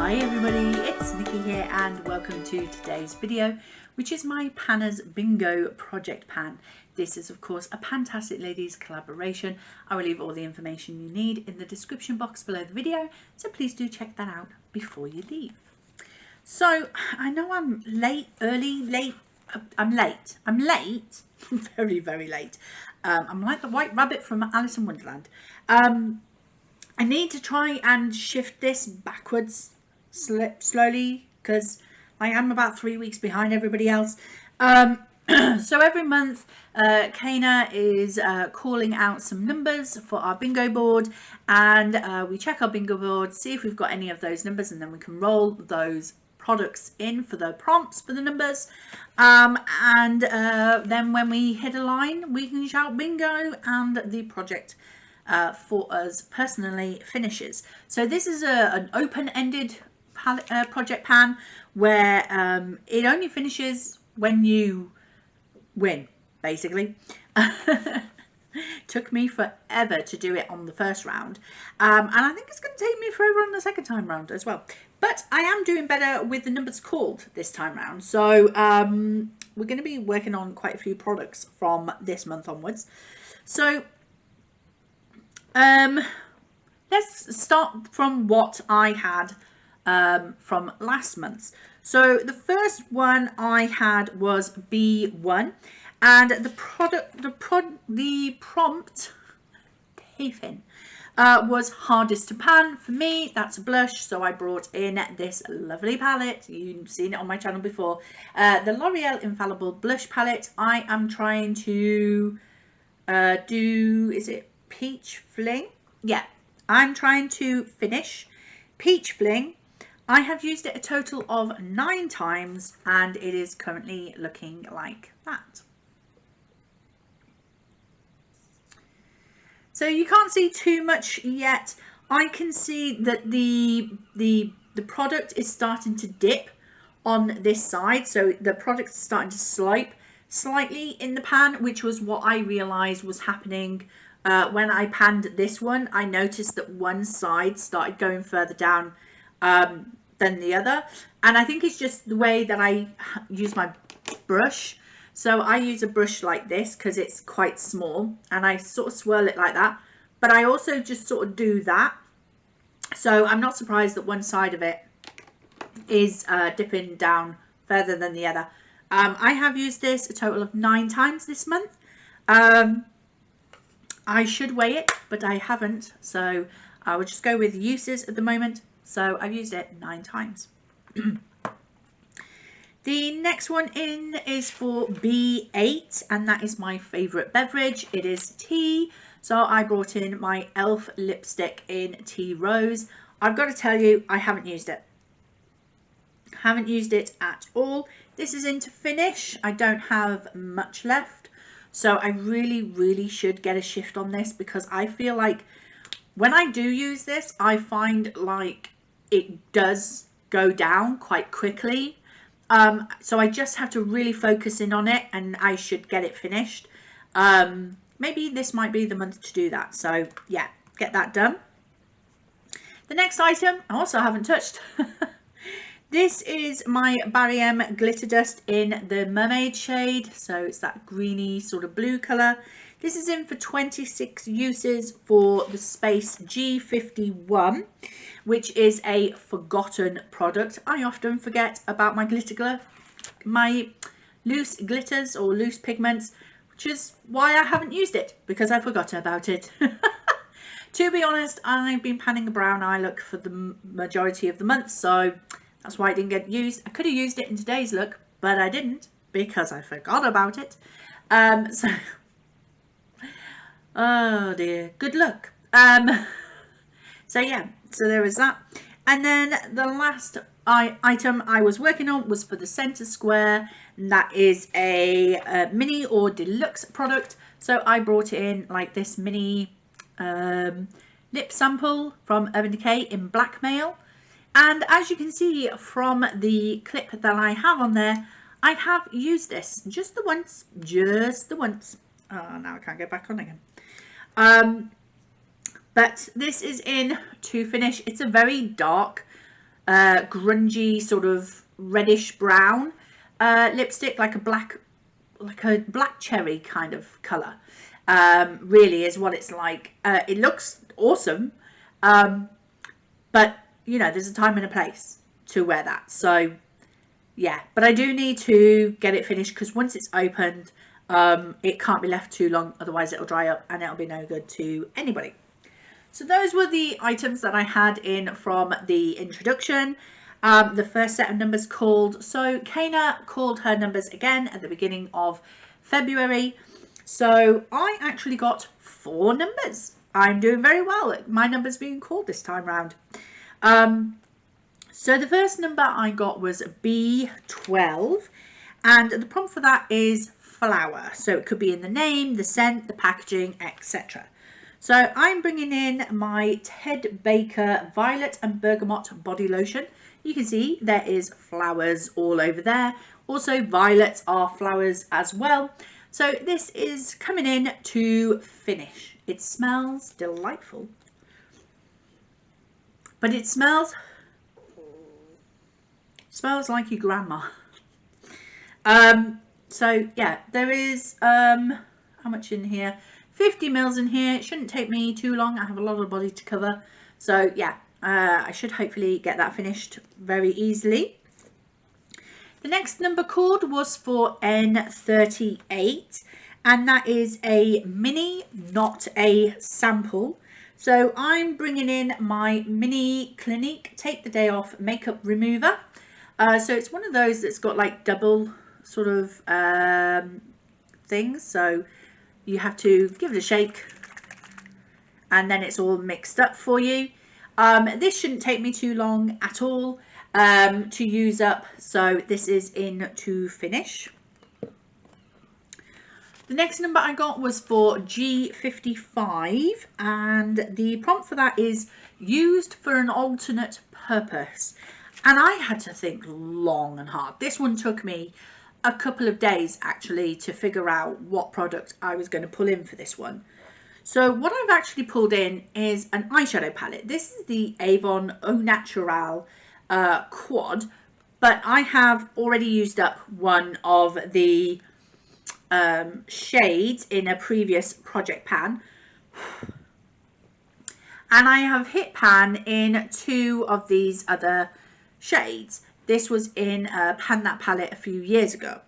Hi everybody, it's Nikki here and welcome to today's video, which is my Panna's Bingo project pan. This is of course a Pantastic Ladies collaboration. I will leave all the information you need in the description box below the video, so please do check that out before you leave. So I know I'm late, I'm late, very, very late. I'm like the white rabbit from Alice in Wonderland. I need to try and shift this backwards slowly because I am about 3 weeks behind everybody else. So every month Caena is calling out some numbers for our bingo board, and we check our bingo board, see if we've got any of those numbers, and then we can roll those products in for the prompts for the numbers, and then when we hit a line we can shout bingo and the project for us personally finishes. So this is an open-ended project pan where it only finishes when you win, basically. Took me forever to do it on the first round, and I think it's going to take me forever on the second time round as well, but I am doing better with the numbers called this time round. So we're going to be working on quite a few products from this month onwards. So let's start from what I had from last month. So the first one I had was B1, and the prompt Tiffin was hardest to pan for me. That's a blush, so I brought in this lovely palette. You've seen it on my channel before, the L'Oreal Infallible Blush Palette. I am trying to do, is it Peach Fling? Yeah, I'm trying to finish Peach Fling. I have used it a total of 9 times and it is currently looking like that. So you can't see too much yet. I can see that the product is starting to dip on this side, so the product is starting to slope slightly in the pan, which was what I realized was happening. When I panned this one, I noticed that one side started going further down than the other, and I think it's just the way that I use my brush. So I use a brush like this because it's quite small, and I sort of swirl it like that, but I also just sort of do that. So I'm not surprised that one side of it is dipping down further than the other. I have used this a total of 9 times this month. I should weigh it, but I haven't, so I will just go with uses at the moment. So I've used it 9 times. The next one in is for B8, and that is my favourite beverage. It is tea, so I brought in my e.l.f. lipstick in Tea Rose. I've got to tell you, I haven't used it. Haven't used it at all. This is in to finish. I don't have much left. So I really should get a shift on this, because I feel like when I do use this, I find like it does go down quite quickly. So I just have to really focus in on it, and I should get it finished. Maybe this might be the month to do that. So yeah, get that done. The next item I also haven't touched. This is my Barry M glitter dust in the mermaid shade, so it's that greeny sort of blue colour. This is in for 26 uses for the space G51, which is a forgotten product. I often forget about my my loose glitters or loose pigments, which is why I haven't used it, because I forgot about it. To be honest, I've been panning a brown eye look for the majority of the month, so that's why it didn't get used. I could have used it in today's look, but I didn't because I forgot about it. So, oh dear, good luck. So yeah, so there is that. And then the last item I was working on was for the center square, and that is a mini or deluxe product. So I brought in like this mini lip sample from Urban Decay in Blackmail. And as you can see from the clip that I have on there, I have used this just the once. Oh, now I can't get back on again. But this is in to finish. It's a very dark grungy sort of reddish brown lipstick, like a black cherry kind of colour. Really is what it's like. It looks awesome, but you know, there's a time and a place to wear that. So yeah, but I do need to get it finished, because once it's opened, it can't be left too long, otherwise it'll dry up and it'll be no good to anybody. So those were the items that I had in from the introduction. The first set of numbers called, so Caena called her numbers again at the beginning of February. So I actually got 4 numbers. I'm doing very well. My number's being called this time round. So the first number I got was B12, and the prompt for that is flower. So it could be in the name, the scent, the packaging, etc. So I'm bringing in my Ted Baker Violet and Bergamot body lotion. You can see there is flowers all over there. Also violets are flowers as well. So this is coming in to finish. It smells delightful, but it smells like your grandma. So yeah, there is how much in here? 50 mils in here. It shouldn't take me too long. I have a lot of body to cover, so yeah, I should hopefully get that finished very easily. The next number called was for N38, and that is a mini, not a sample. So I'm bringing in my mini Clinique Take the Day Off makeup remover. So it's one of those that's got like double sort of things, so you have to give it a shake and then it's all mixed up for you. This shouldn't take me too long at all to use up, so this is in to finish. The next number I got was for G55, and the prompt for that is used for an alternate purpose. And I had to think long and hard. This one took me a couple of days actually to figure out what product I was going to pull in for this one. So what I've actually pulled in is an eyeshadow palette. This is the Avon Au Natural Quad, but I have already used up one of the shades in a previous project pan, and I have hit pan in 2 of these other shades. This was in a Pan That palette a few years ago.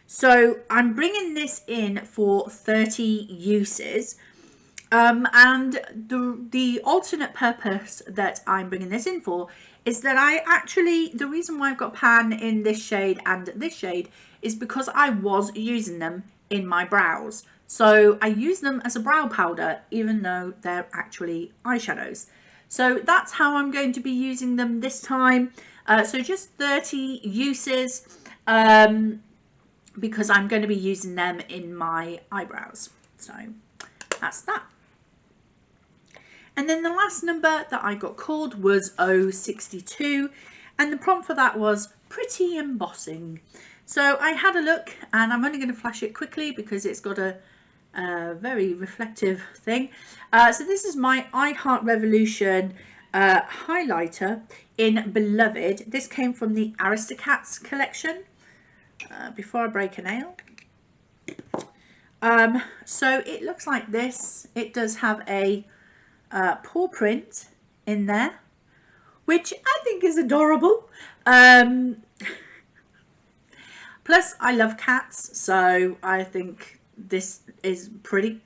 So I'm bringing this in for 30 uses, and the alternate purpose that I'm bringing this in for is that the reason why I've got pan in this shade and this shade is because I was using them in my brows. So I use them as a brow powder even though they're actually eyeshadows. So that's how I'm going to be using them this time. So just 30 uses, because I'm going to be using them in my eyebrows. So that's that. And then the last number that I got called was 062, and the prompt for that was pretty embossing. So I had a look, and I'm only going to flash it quickly because it's got a very reflective thing. So this is my I Heart Revolution highlighter in Beloved. This came from the Aristocats collection. Before I break a nail. So it looks like this. It does have a paw print in there, which I think is adorable. Plus I love cats, so I think this is pretty.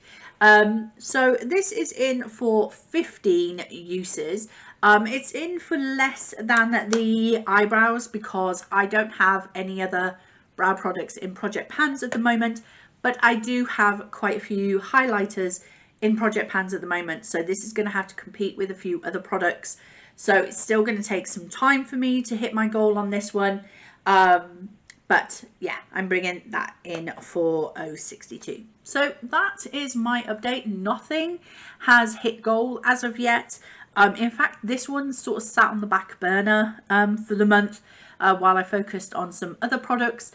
So this is in for 15 uses. It's in for less than the eyebrows because I don't have any other brow products in project pans at the moment, but I do have quite a few highlighters in project pans at the moment, so this is going to have to compete with a few other products, so it's still going to take some time for me to hit my goal on this one. But yeah, I'm bringing that in for 062. So that is my update. Nothing has hit goal as of yet. In fact, this one sort of sat on the back burner for the month while I focused on some other products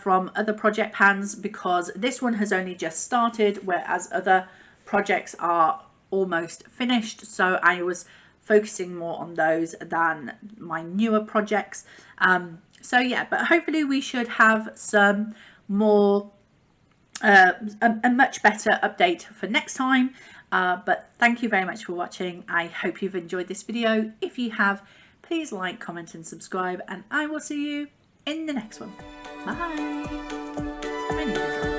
from other project pans, because this one has only just started, whereas other projects are almost finished. So I was focusing more on those than my newer projects. So yeah, but hopefully we should have some more a much better update for next time. But thank you very much for watching. I hope you've enjoyed this video. If you have, please like, comment and subscribe, and I will see you in the next one. Bye.